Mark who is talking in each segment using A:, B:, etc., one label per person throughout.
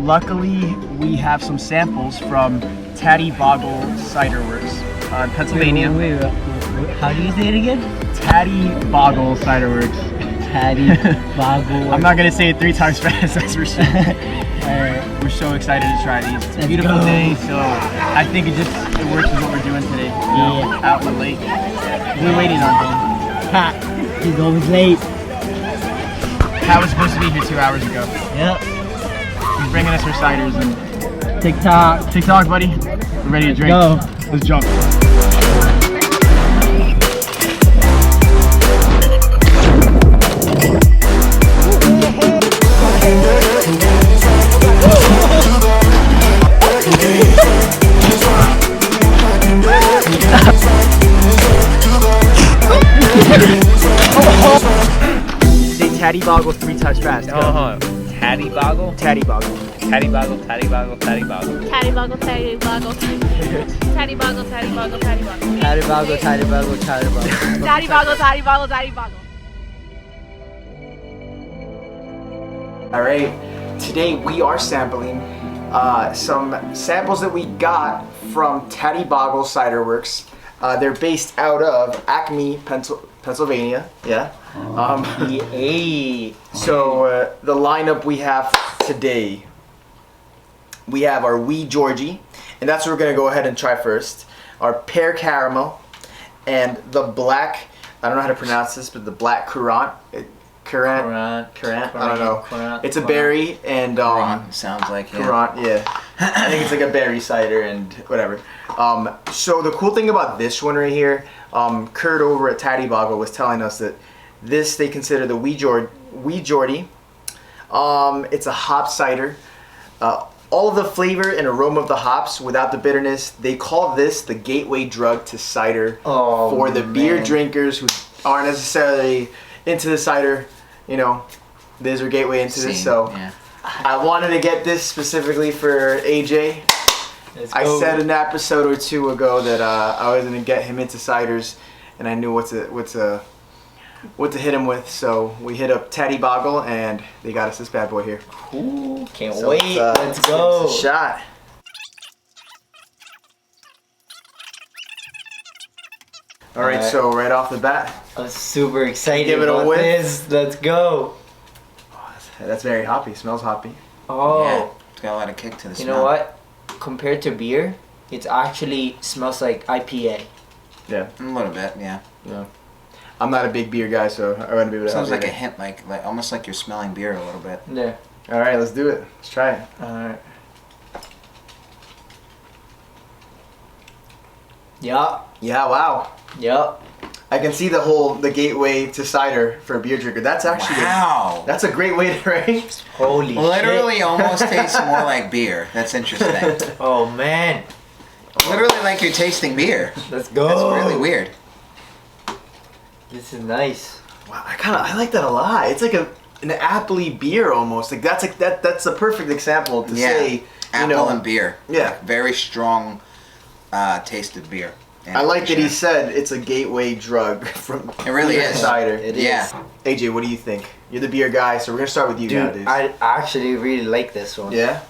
A: luckily we have some samples from Tattiebogle CiderWorks in Pennsylvania.
B: Wait. How do you say it again?
A: Tattiebogle CiderWorks.
B: Tattiebogle.
A: I'm not gonna say it 3 times fast, that's for sure.
B: Alright.
A: We're so excited to try these. It's a
B: Let's
A: beautiful
B: go.
A: day, so I think it works with what we're doing today. You know, out in the lake. We're waiting on him.
B: Ha! He's always late.
A: Pat was supposed to be here 2 hours ago.
B: Yep.
A: He's bringing us our ciders and
B: TikTok,
A: buddy. We're ready to drink.
B: Go.
A: Let's jump. Say Tattiebogle 3 times fast. Go.
C: Tattiebogle?
A: Tattiebogle.
C: Tattiebogle.
D: Tattiebogle, Tattiebogle, Tattiebogle, Tattiebogle, Tattiebogle.
A: All right, today we are sampling some samples that we got from Tattiebogle CiderWorks. They're based out of Acme, Pennsylvania. Yeah. So the lineup we have today, we have our Wee Georgie, and that's what we're gonna go ahead and try first. Our pear caramel, and the black, I don't know how to pronounce this, but the black currant. Currant. I don't know. It's a berry and
C: sounds like
A: currant, yeah. I think it's like a berry cider and whatever. So the cool thing about this one right here, Kurt over at Tattiebogle was telling us that this they consider the Wee Geordie. It's a hop cider. All of the flavor and aroma of the hops without the bitterness. They call this the gateway drug to cider for the beer drinkers who aren't necessarily into the cider. You know, there's our gateway into this. So I wanted to get this specifically for AJ. I said an episode or 2 ago that I was gonna get him into ciders, and I knew what to hit him with. So we hit up Tattiebogle, and they got us this bad boy here.
B: Ooh, can't wait. Let's go.
A: Give us a shot. All right, so right off the bat,
B: I'm super excited
A: give it a
B: about
A: whiff.
B: this. Let's go.
A: That's very hoppy. Smells hoppy.
B: Oh,
C: yeah, it's got a lot of kick to the
B: you
C: smell.
B: know what? Compared to beer, it actually smells like IPA.
A: Yeah.
C: A little bit, yeah.
A: Yeah. I'm not a big beer guy, so I wouldn't be able to.
C: Sounds
A: help
C: like a
A: you.
C: hint, like almost like you're smelling beer a little bit.
B: Yeah.
A: All right, let's do it. Let's try it.
B: All right. Yup.
A: Yeah. Wow.
B: Yup.
A: I can see the gateway to cider for a beer drinker. That's actually that's a great way to rank.
B: Holy
C: Literally
B: shit.
C: almost tastes more like beer. That's interesting.
B: Oh man.
C: Literally like you're tasting beer.
B: Let's go.
C: That's really weird.
B: This is nice.
A: Wow, I like that a lot. It's like an appley beer almost. Like that's the perfect example to say.
C: Apple and beer.
A: Yeah.
C: Like very strong tasted beer.
A: I like that he said it's a gateway drug from
C: It really
A: beer
C: is.
A: to cider.
B: It is.
C: Yeah.
A: AJ, what do you think? You're the beer guy, so we're gonna start with you now,
B: Dude,
A: dude.
B: I actually really like this one.
A: Yeah?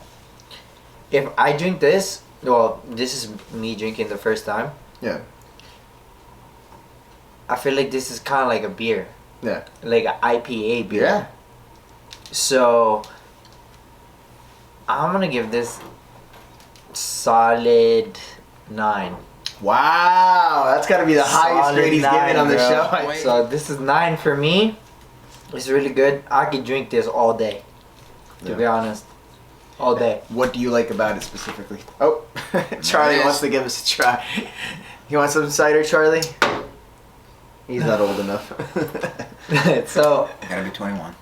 B: If I drink this, well, this is me drinking the first time.
A: Yeah.
B: I feel like this is kind of like a beer.
A: Yeah.
B: Like an IPA beer.
A: Yeah.
B: So, I'm gonna give this solid 9.
A: Wow, that's gotta be the highest
B: Solid
A: grade he's
B: 9,
A: given on the
B: bro.
A: show.
B: So this is 9 for me. It's really good. I could drink this all day. To be honest. All day.
A: What do you like about it specifically? Oh, Charlie wants to give us a try. You want some cider, Charlie? He's not old enough.
B: So,
C: Gotta be 21.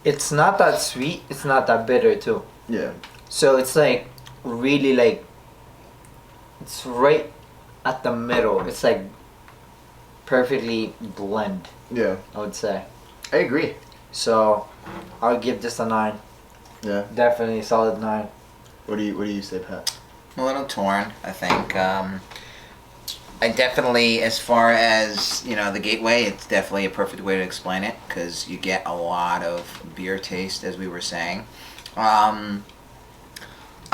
B: it's not that sweet. It's not that bitter too.
A: Yeah.
B: So it's like really like it's right at the middle. It's like perfectly blend,
A: Yeah.
B: I would say.
A: I agree.
B: So I'll give this a 9.
A: Yeah.
B: Definitely a solid 9.
A: What do you say, Pat?
C: A little torn, I think. I definitely, as far as, you know, the gateway, it's definitely a perfect way to explain it, because you get a lot of beer taste, as we were saying.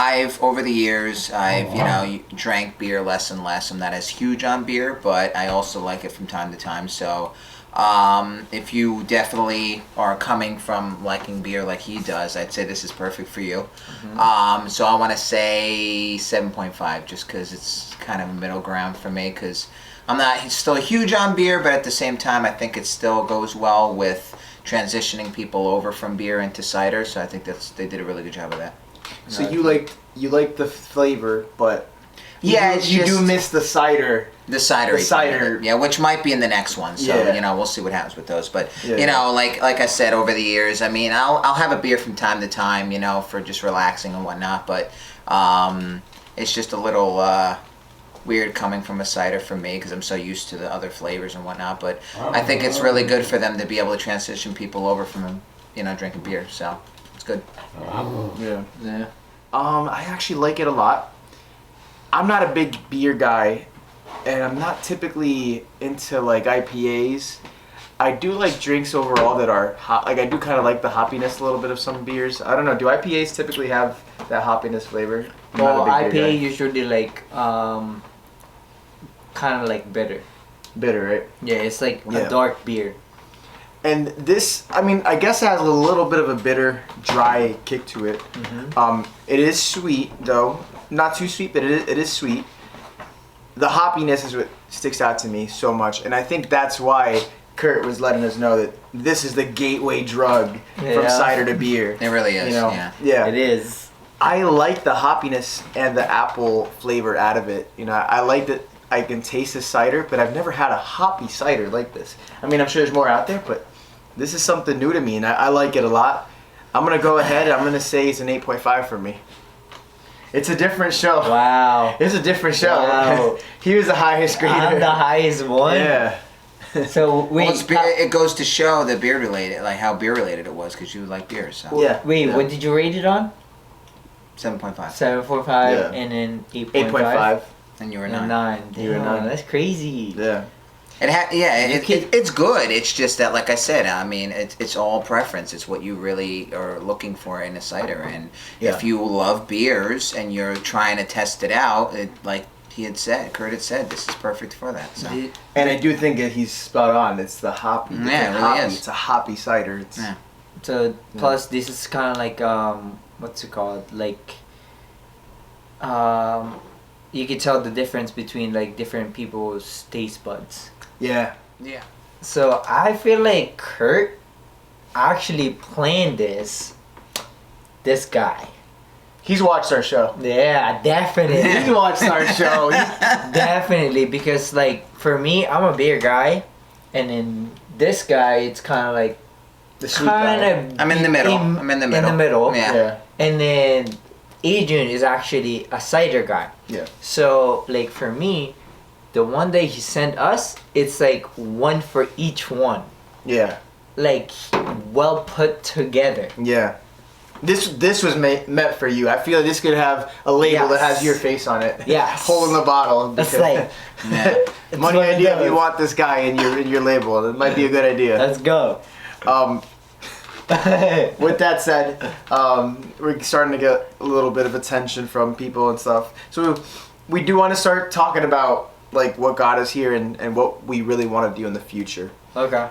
C: I've over the years, drank beer less and less. I'm not as huge on beer, but I also like it from time to time. So, if you definitely are coming from liking beer like he does, I'd say this is perfect for you. So I want to say 7.5, just because it's kind of a middle ground for me. Because I'm not still huge on beer, but at the same time, I think it still goes well with transitioning people over from beer into cider. So I think they did a really good job of that.
A: So you like the flavor, but
C: Yeah,
A: you do miss the cider.
C: The cider.
A: The cider.
C: Yeah, which might be in the next one. So,
A: Yeah.
C: we'll see what happens with those. But,
A: Yeah.
C: like I said, over the years, I mean, I'll have a beer from time to time, for just relaxing and whatnot. But it's just a little weird coming from a cider for me because I'm so used to the other flavors and whatnot. But I think it's really good for them to be able to transition people over from, drinking beer. So, it's good.
A: Yeah.
B: Yeah.
A: I actually like it a lot. I'm not a big beer guy, and I'm not typically into like IPAs. I do like drinks overall that are hot. Like I do kind of like the hoppiness a little bit of some beers. I don't know. Do IPAs typically have that hoppiness flavor? I'm
B: Well,
A: not a big beer
B: IPA
A: guy.
B: usually like kind of like bitter.
A: Bitter, right?
B: Yeah, it's like
A: Yeah.
B: a dark beer.
A: And this, I mean, I guess it has a little bit of a bitter, dry kick to it. It is sweet though, not too sweet, but it is sweet. The hoppiness is what sticks out to me so much, and I think that's why Kurt was letting us know that this is the gateway drug from
B: Yeah.
A: cider to beer.
C: It really is,
A: Yeah.
B: It is.
A: I like the hoppiness and the apple flavor out of it. I like that I can taste the cider, but I've never had a hoppy cider like this. I mean, I'm sure there's more out there, but this is something new to me, and I like it a lot. I'm going to go ahead, I'm going to say it's an 8.5 for me. It's a different show.
B: Wow.
A: It's a different show.
B: Wow.
A: He was the highest grader.
B: I'm the highest one.
A: Yeah.
B: So wait,
C: Well, it goes to show the beer related, like how beer related it was, because you like beer. So
A: Yeah.
B: wait,
A: Yeah.
B: what did you rate it on?
C: 7.5,
B: 7.45
A: Yeah.
B: and then 8.5.
A: 8.5.
C: and you were
B: And
C: 9.
B: 9.
A: You were
B: Damn,
A: 9.
B: That's crazy.
A: Yeah.
C: It's good. It's just that, like I said, I mean, it's all preference. It's what you really are looking for in a cider. And
A: Yeah.
C: if you love beers and you're trying to test it out, like Kurt had said, this is perfect for that. So.
A: And I do think that he's spot on. It's the hoppy.
C: Yeah,
A: it's
C: it really
A: hoppy.
C: is.
A: It's a hoppy cider. It's,
C: Yeah.
B: So plus this is kind of like what's it called? Like you can tell the difference between like different people's taste buds.
A: Yeah.
C: Yeah.
B: So I feel like Kurt actually planned this guy.
A: He's watched our show.
B: Yeah, definitely.
A: He's watched our show.
B: Definitely, because like for me, I'm a beer guy, and then this guy, it's kind of like
A: The sweet guy.
B: kind of
C: I'm in the middle. I'm in the middle. Yeah.
A: Yeah.
B: And then Adrian is actually a cider guy.
A: Yeah.
B: So like for me, the one that he sent us, it's like one for each one,
A: Yeah.
B: like well put together.
A: Yeah. This was meant for you. I feel this could have a label that has
B: Yes.
A: your face on it.
B: Yes.
A: Holding the bottle.
B: That's
A: because-
B: like
C: Yeah.
B: it's
A: Money
B: what it
A: idea if you
B: does.
A: want this guy in your label. It might be a good idea.
B: Let's go.
A: With that said, we're starting to get a little bit of attention from people and stuff. So we do want to start talking about like what got us here and what we really want to do in the future.
B: Okay.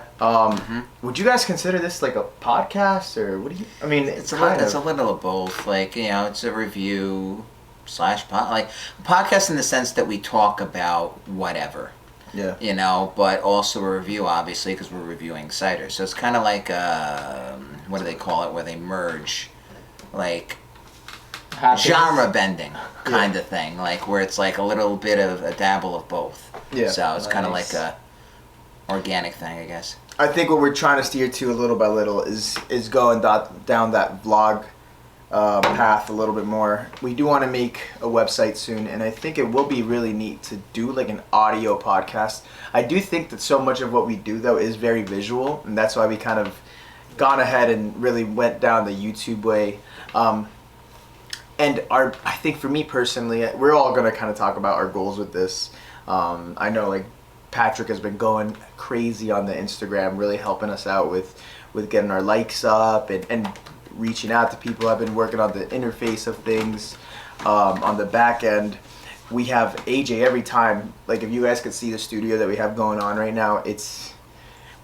A: Would you guys consider this like a podcast or what do you? I mean,
C: It's a little of both. Like, it's a review / like a podcast in the sense that we talk about whatever.
A: Yeah.
C: But also a review, obviously, because we're reviewing cider. So it's kind of like, what do they call it, where they merge, like, genre bending kind of thing, like, where it's like a little bit of a dabble of both.
A: Yeah.
C: So it's kind of
B: Nice.
C: like a organic thing, I guess.
A: I think what we're trying to steer to little by little is going down that vlog path a little bit more. We do want to make a website soon, and I think it will be really neat to do like an audio podcast. I do think that so much of what we do though is very visual, and that's why we kind of gone ahead and really went down the YouTube way. And I think for me personally, we're all gonna kind of talk about our goals with this. I know like Patrick has been going crazy on the Instagram, really helping us out with getting our likes up and reaching out to people. I've been working on the interface of things. On the back end, we have AJ every time. Like if you guys could see the studio that we have going on right now,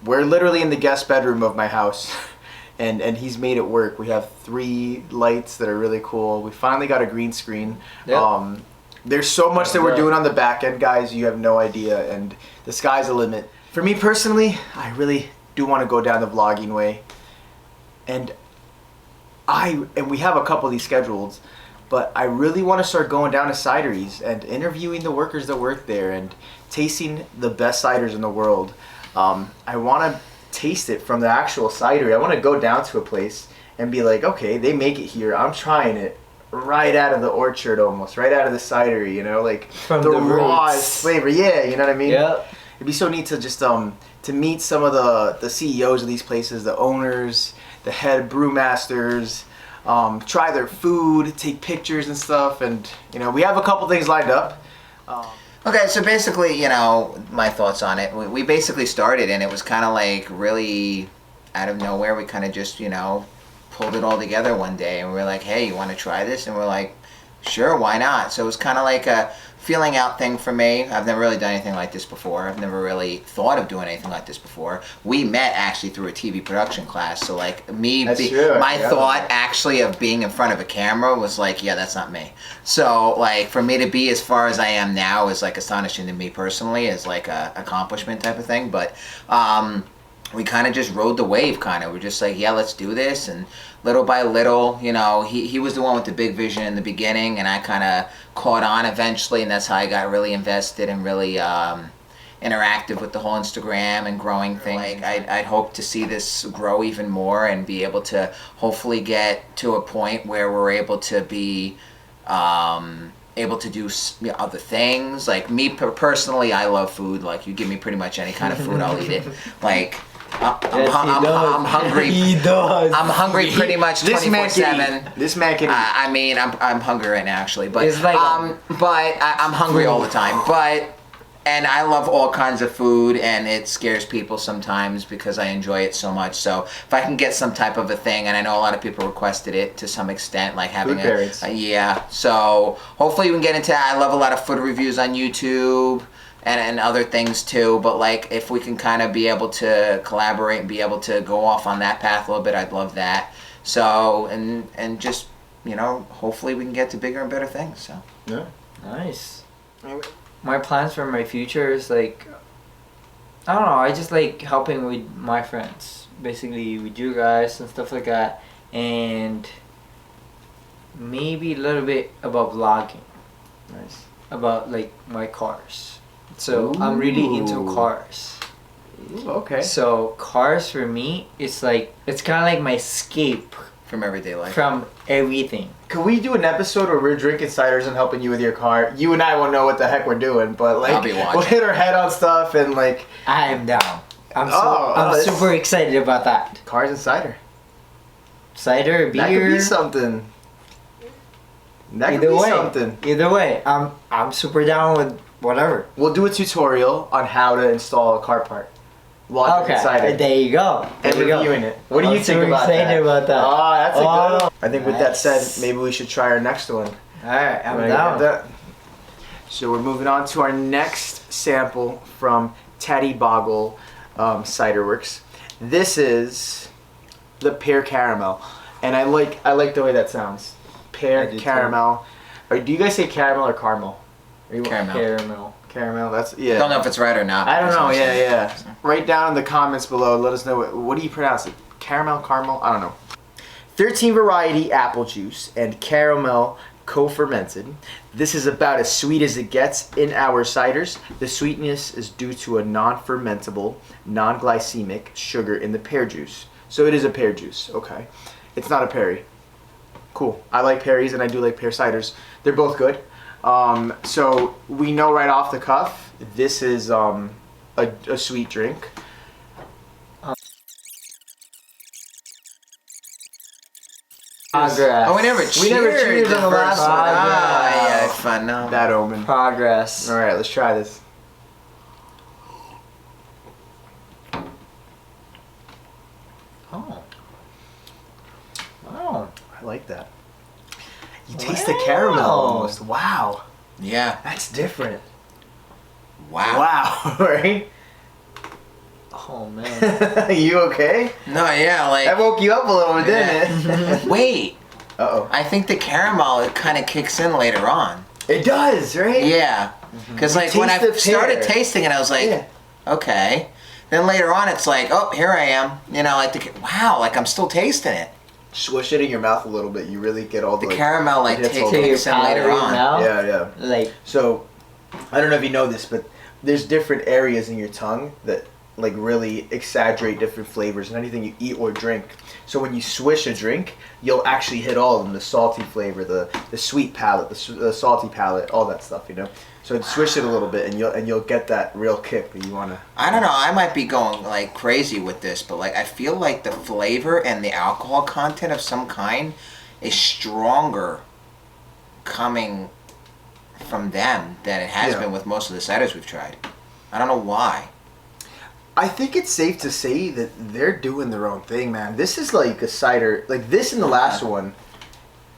A: we're literally in the guest bedroom of my house. And he's made it work. We have 3 lights that are really cool. We finally got a green screen.
B: Yep.
A: There's so much that we're doing on the back end, guys. You have no idea, and the sky's the limit. For me personally, I really do want to go down the vlogging way, and we have a couple of these scheduled, but I really want to start going down to cideries and interviewing the workers that work there and tasting the best ciders in the world. I want to taste it from the actual cidery. I want to go down to a place and be like, okay, they make it here. I'm trying it right out of the orchard, almost right out of the cidery. You know, like
B: From
A: the
B: the
A: rawest
B: roots.
A: flavor. Yeah, you know what I mean.
B: Yep.
A: It'd be so neat to just to meet some of the CEOs of these places, the owners, the head brewmasters, try their food, take pictures and stuff, and you know we have a couple things lined up.
C: Okay, so basically, you know, my thoughts on it. We basically started, and it was kind of like really out of nowhere. We kind of just, you know, pulled it all together one day, and we were like, hey, you want to try this? And we're like, sure, why not? So it was kind of like a feeling out thing for me. I've never really done anything like this before. I've never really thought of doing anything like this before. We met actually through a TV production class. So like
A: True,
C: my
A: yeah.
C: thought actually of being in front of a camera was like, yeah, that's not me. So like for me to be as far as I am now is like astonishing to me personally, as like a accomplishment type of thing. But we kind of just rode the wave, kind of. We're just like, yeah, let's do this. And little by little, you know, he was the one with the big vision in the beginning, and I kind of caught on eventually, and that's how I got really invested and really interactive with the whole Instagram and growing thing. Like, I'd hope to see this grow even more and be able to hopefully get to a point where we're able to be able to do other things. Like me personally, I love food. Like you give me pretty much any kind of food, I'll eat it. Like I'm hungry.
B: He does.
C: I'm hungry pretty much 24/7.
A: This man can eat.
C: I mean, I'm hungry right now actually, but
B: It's like
C: I'm hungry all the time. And I love all kinds of food, and it scares people sometimes because I enjoy it so much. So if I can get some type of a thing, and I know a lot of people requested it to some extent, like having
A: Food pairings.
C: yeah. So hopefully we can get into that. I love a lot of food reviews on YouTube and other things too. But like if we can kind of be able to collaborate and be able to go off on that path a little bit, I'd love that. So and just, you know, hopefully we can get to bigger and better things. So
A: Yeah.
B: Nice. My plans for my future is like, I don't know, I just like helping with my friends, basically with you guys and stuff like that, and maybe a little bit about vlogging,
A: Nice.
B: about like my cars. So I'm really into
A: Ooh.
B: cars.
A: Ooh, okay.
B: So cars for me, it's like, it's kind of like my escape
C: from everyday life.
B: from everything.
A: Could we do an episode where we're drinking ciders and helping you with your car? You and I won't know what the heck we're doing, but like
C: I'll be watching.
A: we'll hit our head on stuff and like
B: I am down. I'm
A: that's-
B: super excited about that.
A: cars and cider.
B: Cider, beer.
A: That could be something. That could be something.
B: Either way, I'm super down with whatever.
A: We'll do a tutorial on how to install a car part while drinking cider
B: Okay, there you go.
A: and
B: There you go.
A: reviewing it. What do
B: I'm
A: you think
B: super
A: about
B: excited
A: that?
B: about that.
A: Oh, that's a good
B: Oh,
A: one. I think with that said,
B: nice.
A: maybe we should try our next one.
B: Alright, I'm
A: Wanna
B: down.
A: get that? So we're moving on to our next sample from Tattiebogle CiderWorks. This is the pear caramel, and I like the way that sounds.
B: I
A: Pear
B: do too.
A: caramel. Or do you guys say caramel or caramel? Are you-
C: Caramel.
B: Caramel.
A: Caramel. That's yeah.
C: Don't know if it's right or not.
A: I don't
C: That's
A: know.
C: what I'm
A: Yeah,
C: saying.
A: yeah. Write down in the comments below. Let us know what do you pronounce it? Caramel, caramel. I don't know. 13 variety apple juice and caramel co-fermented. This is about as sweet as it gets in our ciders. The sweetness is due to a non-fermentable, non-glycemic sugar in the pear juice. So it is a pear juice. Okay, it's not a perry. Cool. I like perries and I do like pear ciders. They're both good. So we know right off the cuff, this is a sweet drink.
B: Progress.
C: Oh, we never cheered
A: on the last one.
C: Ah, yeah,
B: Progress.
C: fun. No.
A: That omen.
B: Progress.
A: All right, let's try this.
B: Oh. Oh.
A: I like that. You taste the caramel almost. Wow.
C: Yeah.
A: That's different.
C: Wow.
A: Wow. Right?
B: Oh man.
A: You okay?
C: No, yeah, like.
A: That woke you up a little bit, didn't it?
C: Wait.
A: Uh-oh.
C: I think the caramel, it kind of kicks in later on.
A: It does, right?
C: Yeah. Because, like,
A: You
C: when I
A: taste the
C: started
A: pear.
C: tasting it, I was like,
A: Yeah.
C: okay. Then later on, it's like, oh, here I am. You know, like, wow, like, I'm still tasting it.
A: Swish it in your mouth a little bit. You really get all
C: The
A: the
C: caramel, like,
A: it hits all the-
C: kicks in later on.
A: Yeah.
B: Like,
A: So, I don't know if you know this, but there's different areas in your tongue that like really exaggerate different flavors in anything you eat or drink. So when you swish a drink, you'll actually hit all of them: the salty flavor, the sweet palate, the salty palate, all that stuff. You know. So swish it a little bit, and you'll get that real kick that you wanna.
C: I don't know. I might be going like crazy with this, but like I feel like the flavor and the alcohol content of some kind is stronger coming from them than it has been with most of the ciders we've tried. I don't know why.
A: I think it's safe to say that they're doing their own thing, man. This is like a cider, like this and the last one.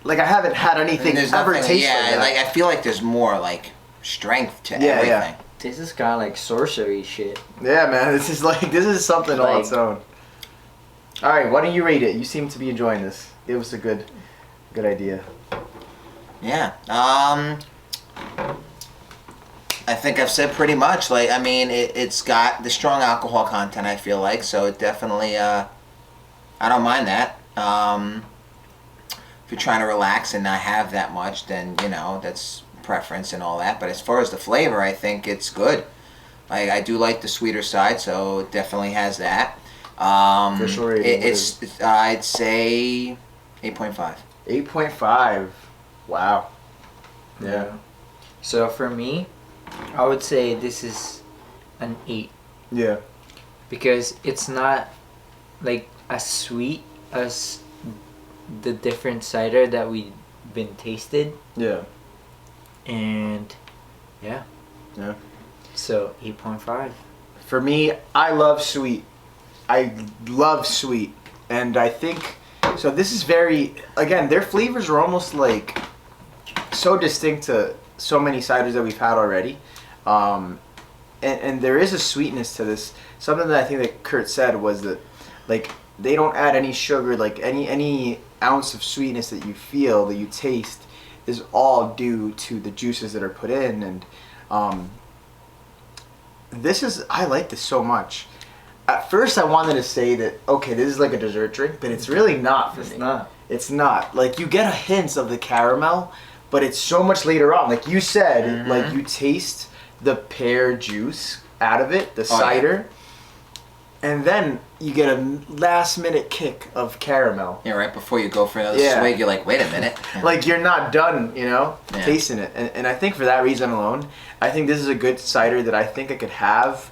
A: Like I haven't had anything
C: There's
A: ever
C: nothing,
A: taste
C: yeah,
A: like that.
C: like I feel like there's more like strength to
A: Yeah,
C: everything.
A: yeah.
B: this is kind of like sorcery shit.
A: Yeah, man, this is something all
B: Like-
A: its own. All right, why don't you rate it? You seem to be enjoying this. It was a good idea.
C: Yeah. I think I've said pretty much. Like, I mean, it's got the strong alcohol content, I feel like, so it definitely, I don't mind that. If you're trying to relax and not have that much, then, you know, that's preference and all that. But as far as the flavor, I think it's good. Like, I do like the sweeter side, so it definitely has that.
A: For sure,
C: It's I'd say 8.5.
A: 8.5. Wow. Yeah.
B: So for me, I would say this is an 8
A: Yeah.
B: because it's not like as sweet as the different cider that we've been tasted,
A: Yeah.
B: and yeah.
A: Yeah.
B: So 8.5.
A: For me, I love sweet. I love sweet. And I think, so this is very, again, their flavors are almost like so distinct to so many ciders that we've had already. And there is a sweetness to this. Something that I think that Kurt said was that, like, they don't add any sugar, like any ounce of sweetness that you feel, that you taste, is all due to the juices that are put in. And I like this so much. At first I wanted to say that, okay, this is like a dessert drink, but it's really not for me.
B: It's not.
A: It's not. Like, you get a hint of the caramel, but it's so much later on. Like you said, like you taste the pear juice out of it, the cider, and then you get a last minute kick of caramel.
C: Yeah, right before you go for another
A: Yeah.
C: swig, you're like, wait a minute.
A: Like, you're not done, you know,
C: Yeah.
A: tasting it. And I think for that reason alone, I think this is a good cider that I think I could have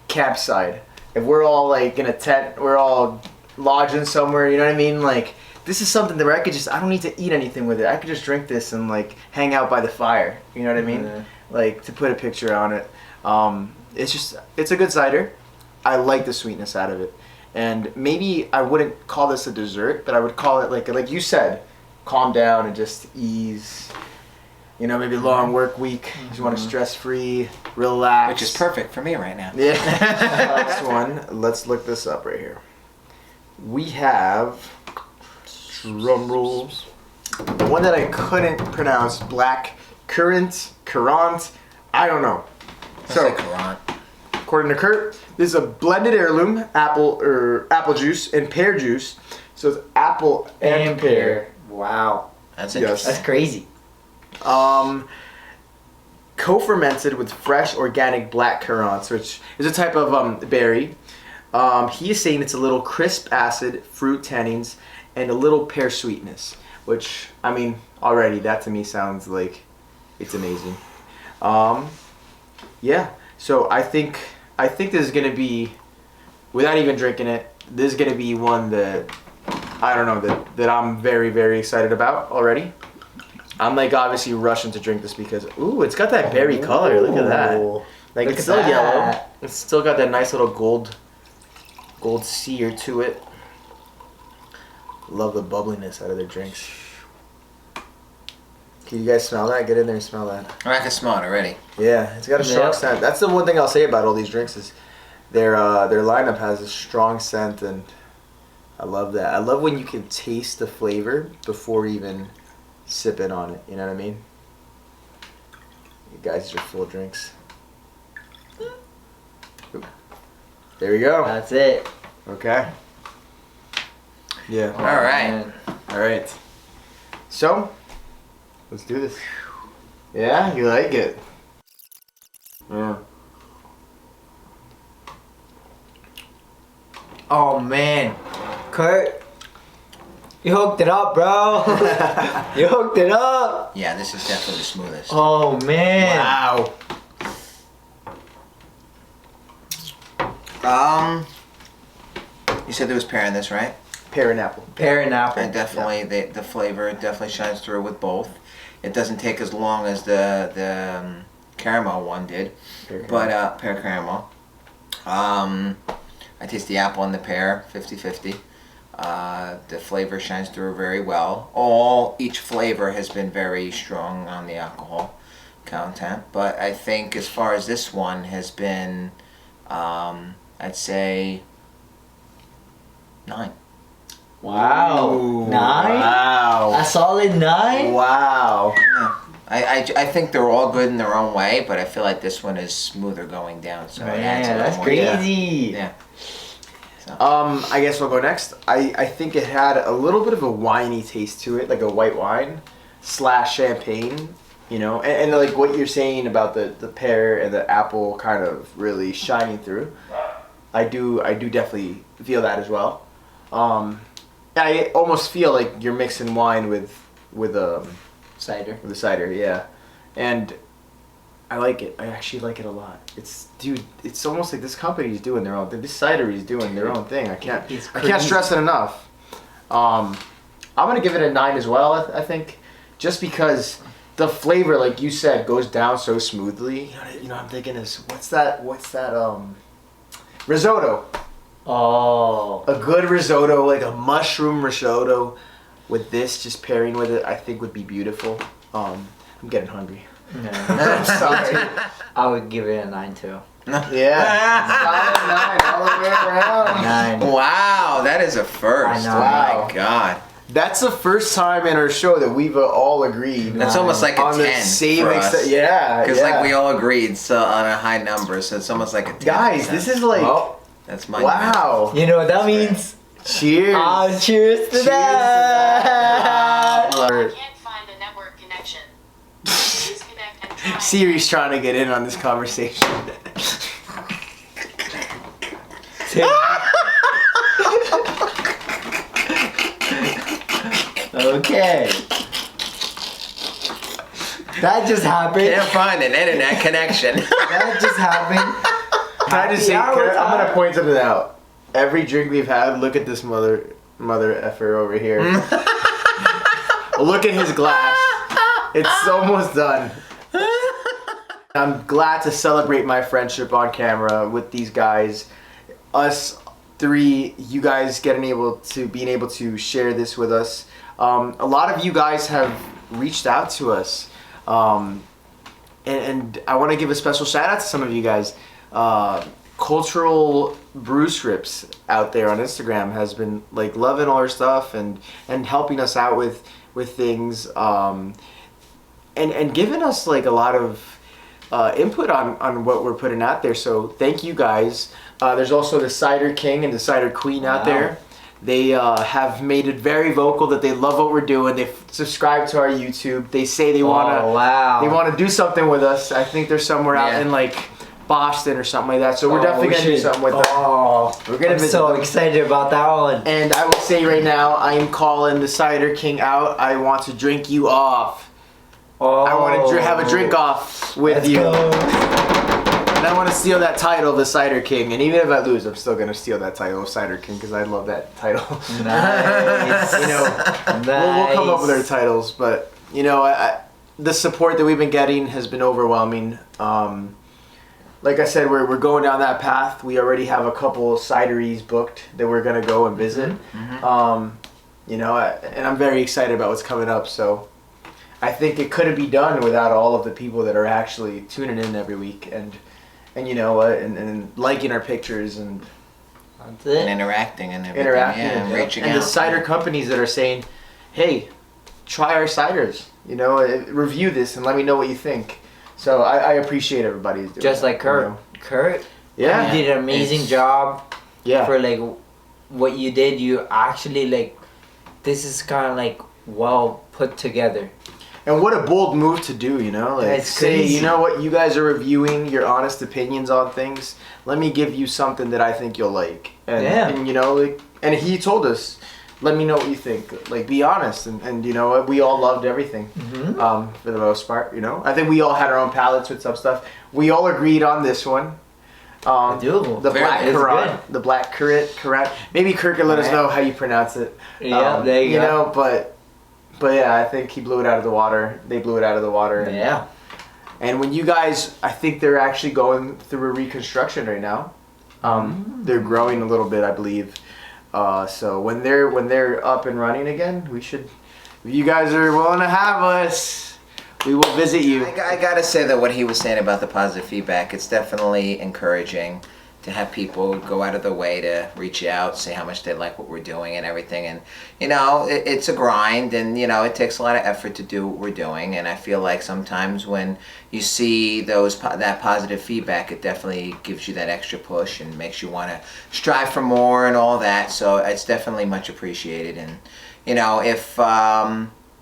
A: campside. If we're all like in a tent, we're all lodging somewhere, you know what I mean? Like, this is something that where I could just, I don't need to eat anything with it. I could just drink this and like hang out by the fire, you know what I mean?
B: Yeah.
A: Like, to put a picture on it. It's a good cider. I like the sweetness out of it. And maybe I wouldn't call this a dessert, but I would call it like you said, calm down and just ease. You know, maybe a long work week. You just want to stress free, relax.
C: Which is perfect for me right now.
A: Yeah. Next one. Let's look this up right here. We have, drum rolls, the one that I couldn't pronounce, black currant. I don't know. So, according to Kurt, this is a blended heirloom apple juice and pear juice. So it's apple and pear.
B: Wow.
C: That's
A: Yes.
C: interesting.
B: That's crazy.
A: Co-fermented with fresh organic black currants, which is a type of berry. He is saying it's a little crisp acid, fruit tannins, and a little pear sweetness. Which, I mean, already that to me sounds like it's amazing. Yeah. So I think this is gonna be, without even drinking it, this is gonna be one that I don't know that I'm very, very excited about already. I'm like obviously rushing to drink this because it's got that berry color. Look at that. Like,
B: Look
A: it's
B: at
A: still
B: that.
A: yellow. It's still got that nice little gold sear to it. Love the bubbliness out of their drinks. Can you guys smell that? Get in there and smell that.
C: I can smell it already.
A: Yeah, it's got a strong
B: Yep.
A: scent. That's the one thing I'll say about all these drinks is their lineup has a strong scent, and I love that. I love when you can taste the flavor before even sipping on it. You know what I mean? You guys are full drinks. Oop. There we go.
B: That's it.
A: Okay. Yeah.
C: All right.
B: Man.
A: All right. So, let's do this. Yeah, you like it? Yeah.
B: Oh man, Kurt, you hooked it up, bro. You hooked it up.
C: Yeah, this is definitely the smoothest.
B: Oh man.
A: Wow.
C: You said there was pear in this, right?
A: Pear and apple.
B: Pear and apple.
C: And definitely the flavor definitely shines through with both. It doesn't take as long as the caramel one did,
A: Pear
C: but pear caramel. I taste the apple and the pear 50-50. The flavor shines through very well. Each flavor has been very strong on the alcohol content, but I think as far as this one has been, I'd say 9.
B: Wow.
A: Ooh,
B: 9?
A: Wow.
B: A solid 9?
A: Wow.
C: Yeah. I think they're all good in their own way, but I feel like this one is smoother going down, so it adds a
B: Man,
C: little
B: that's
C: more.
B: crazy.
C: Yeah.
A: I guess we'll go next. I think it had a little bit of a winey taste to it, like a white wine / champagne, you know, and like what you're saying about the pear and the apple kind of really shining through. I do definitely feel that as well. I almost feel like you're mixing wine with
B: Cider.
A: the cider, yeah, and I like it. I actually like it a lot. It's almost like this company's doing their own thing. This cidery is doing their own thing. I can't stress it enough. I'm gonna give it a 9 as well. I think, just because the flavor, like you said, goes down so smoothly. You know, I'm thinking is what's that? Risotto.
B: Oh.
A: A good risotto, like a mushroom risotto, with this just pairing with it, I think would be beautiful. I'm getting hungry.
B: No.
A: I'm sorry.
B: I would give it a 9 too.
A: Yeah. Solid 9 all the way around.
B: 9.
C: Wow, that is a first.
B: I know.
A: Wow.
C: Oh my god.
A: That's the first time in our show that we've all agreed
C: That's almost like a
A: on
C: 10
A: the same
C: for us.
A: Yeah.
C: Because
A: yeah.
C: like we all agreed so on a high number, so it's almost like a 10.
A: Guys, this is like
C: That's my
A: wow.
B: You know what that means?
A: Cheers.
B: Cheers to
A: Cheers
B: that.
A: to that.
E: I can't find a network connection. Please connect and try.
A: Siri's trying to get in on this conversation.
B: Okay. That just happened.
C: Can't find an internet connection.
B: That just happened.
A: Can I just say,
B: Happy hour
A: I'm gonna
B: time.
A: point something out. Every drink we've had, look at this mother effer over here. Look at his glass. It's almost done. I'm glad to celebrate my friendship on camera with these guys. Us 3, you guys being able to share this with us. A lot of you guys have reached out to us. And I want to give a special shout out to some of you guys. Cultural Brew Scripts out there on Instagram has been like loving all our stuff and helping us out with things, and giving us like a lot of input on what we're putting out there. So thank you guys. There's also the Cider King and the Cider Queen out there. They have made it very vocal that they love what we're doing. They've subscribed to our YouTube. They say they wanna they wanna do something with us. I think they're somewhere out in like Boston or something like that. So we're definitely gonna do something with them. We're gonna
B: I'm
A: visit
B: so
A: them.
B: excited about that one.
A: And I will say right now, I am calling the Cider King out. I want to drink you off.
B: Oh.
A: I want to have a drink off with
B: Let's
A: you.
B: go.
A: And I want to steal that title of the Cider King. And even if I lose, I'm still going to steal that title of Cider King because I love that title.
B: Nice.
A: You know, we'll come up with our titles. But, you know, the support that we've been getting has been overwhelming. Like I said, we're going down that path. We already have a couple cideries booked that we're going to go and visit. You know, and I'm very excited about what's coming up. So I think it couldn't be done without all of the people that are actually tuning in every week and you know what, and liking our pictures and
B: That's it.
C: And interacting and everything.
A: interacting
C: Yeah, and reaching
A: and
C: out.
A: the cider companies that are saying, hey, try our ciders, you know, review this and let me know what you think. So I appreciate everybody doing
B: Just
A: that,
B: like Kurt.
A: you know?
B: Kurt,
A: Yeah.
B: you did an amazing job
A: Yeah.
B: for like what you did. You actually like, this is kind of like well put together.
A: And what a bold move to do, you know? Like,
B: That's
A: say,
B: crazy.
A: you know what, you guys are reviewing your honest opinions on things. Let me give you something that I think you'll like. And,
B: Yeah.
A: and you know, like, and he told us, let me know what you think. Like, be honest. And you know what, we all loved everything,
B: Mm-hmm.
A: for the most part, you know? I think we all had our own palettes with some stuff. We all agreed on this one.
B: Doable.
A: The
C: Very
A: black
B: good.
A: Quran. The black Quran. Maybe Kurt can let us know how you pronounce it.
B: Yeah, there you go.
A: know, but yeah, I think he blew it out of the water. They blew it out of the water. And,
B: Yeah.
A: and when you guys, I think they're actually going through a reconstruction right now. They're growing a little bit, I believe. So when they're up and running again, we should. If you guys are willing to have us, we will visit you.
C: I gotta say that what he was saying about the positive feedback, it's definitely encouraging to have people go out of their way to reach out, say how much they like what we're doing and everything. And, you know, it's a grind and, you know, it takes a lot of effort to do what we're doing. And I feel like sometimes when you see that positive feedback, it definitely gives you that extra push and makes you want to strive for more and all that. So it's definitely much appreciated. And, you know, if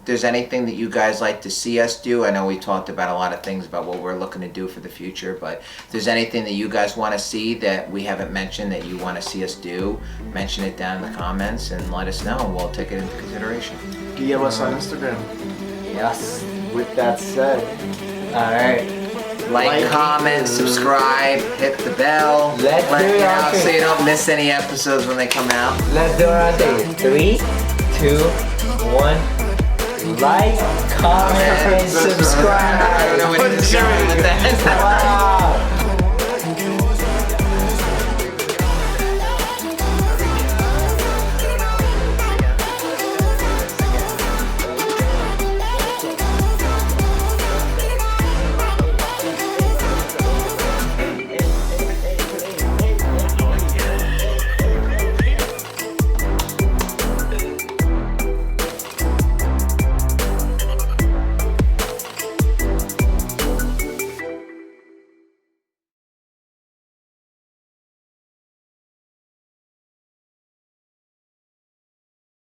C: there's anything that you guys like to see us do, I know we talked about a lot of things about what we're looking to do for the future, but if there's anything that you guys want to see that we haven't mentioned that you want to see us do, mention it down in the comments and let us know and we'll take it into consideration.
A: DM us on Instagram.
B: Yes.
A: With that said,
B: All right.
C: Like, comment, subscribe, hit the bell,
B: Let's
C: let
B: do
C: you
B: it
C: know
B: out
C: so
B: there.
C: you don't miss any episodes when they come out.
B: Let's do it right there. 3, 2, 1. Like, comment, and subscribe.
C: I don't know what he's doing with that.
B: Wow.